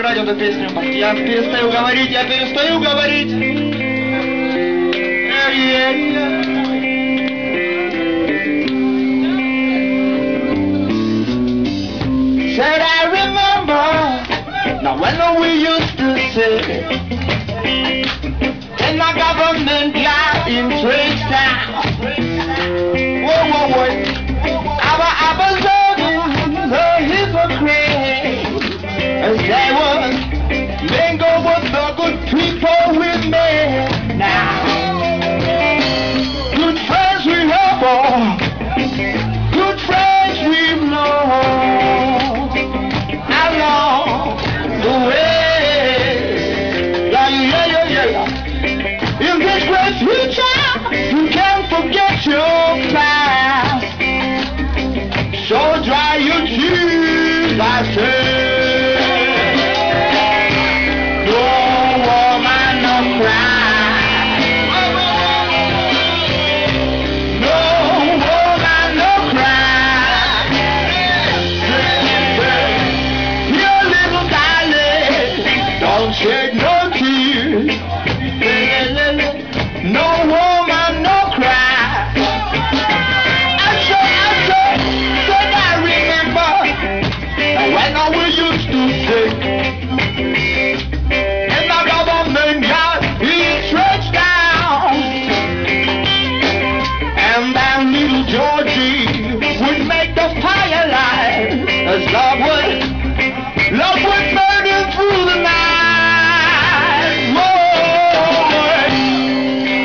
радио до песни. Я перестаю говорить, я перестаю говорить. Said I remember, now when we used to say, and my government got in trade down. Whoa, whoa, whoa. I was the hypocrite, as they was mingle with the good people with me. Now, good friends we have all, good friends we've lost along the way. Yeah, yeah, yeah, yeah. In this great future, you can't forget your past. So dry your tears, I say. No woman, no cry. No woman, no cry. Dear little darling, don't shed no tears. No woman, no cry. When we used to say, and the government got his stretched down, and that little Georgie would make the fire light, as love would burn through the night. Whoa,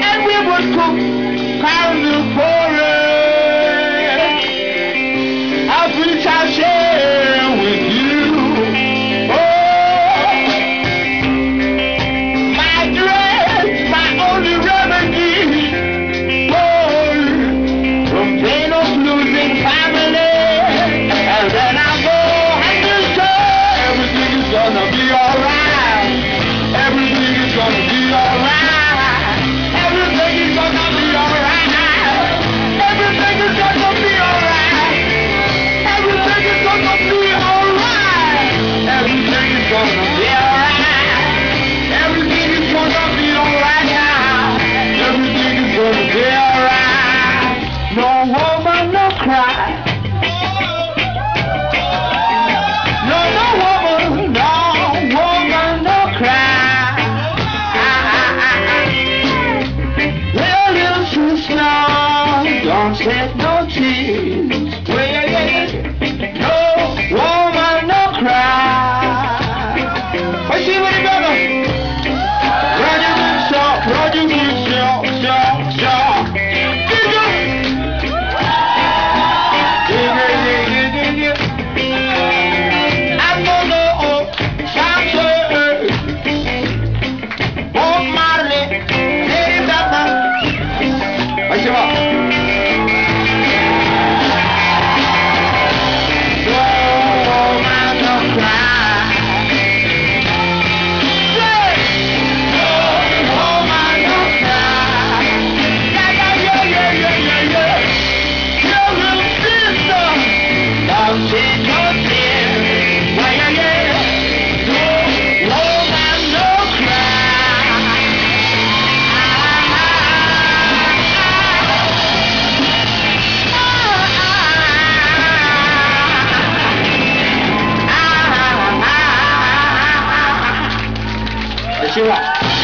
and we would cook pounds of porridge, our food shall share with you. Oh, my dress, my only remedy, oh, from pain of losing family. And then I go and just say everything is gonna be alright. Everything is gonna be alright. Everything is gonna be alright. Everything is gonna be alright. Everything is gonna be alright. Everything is gonna be alright. Everything is gonna be alright now. Everything is gonna be alright. No woman, no cry. No, no woman, no cry. Well, little sister, don't shed no tears. No woman, no cry. I see what you got. Roger good shot. I'm gonna Samson, Bob Marley, Lady Gaga. I see what. Sheila.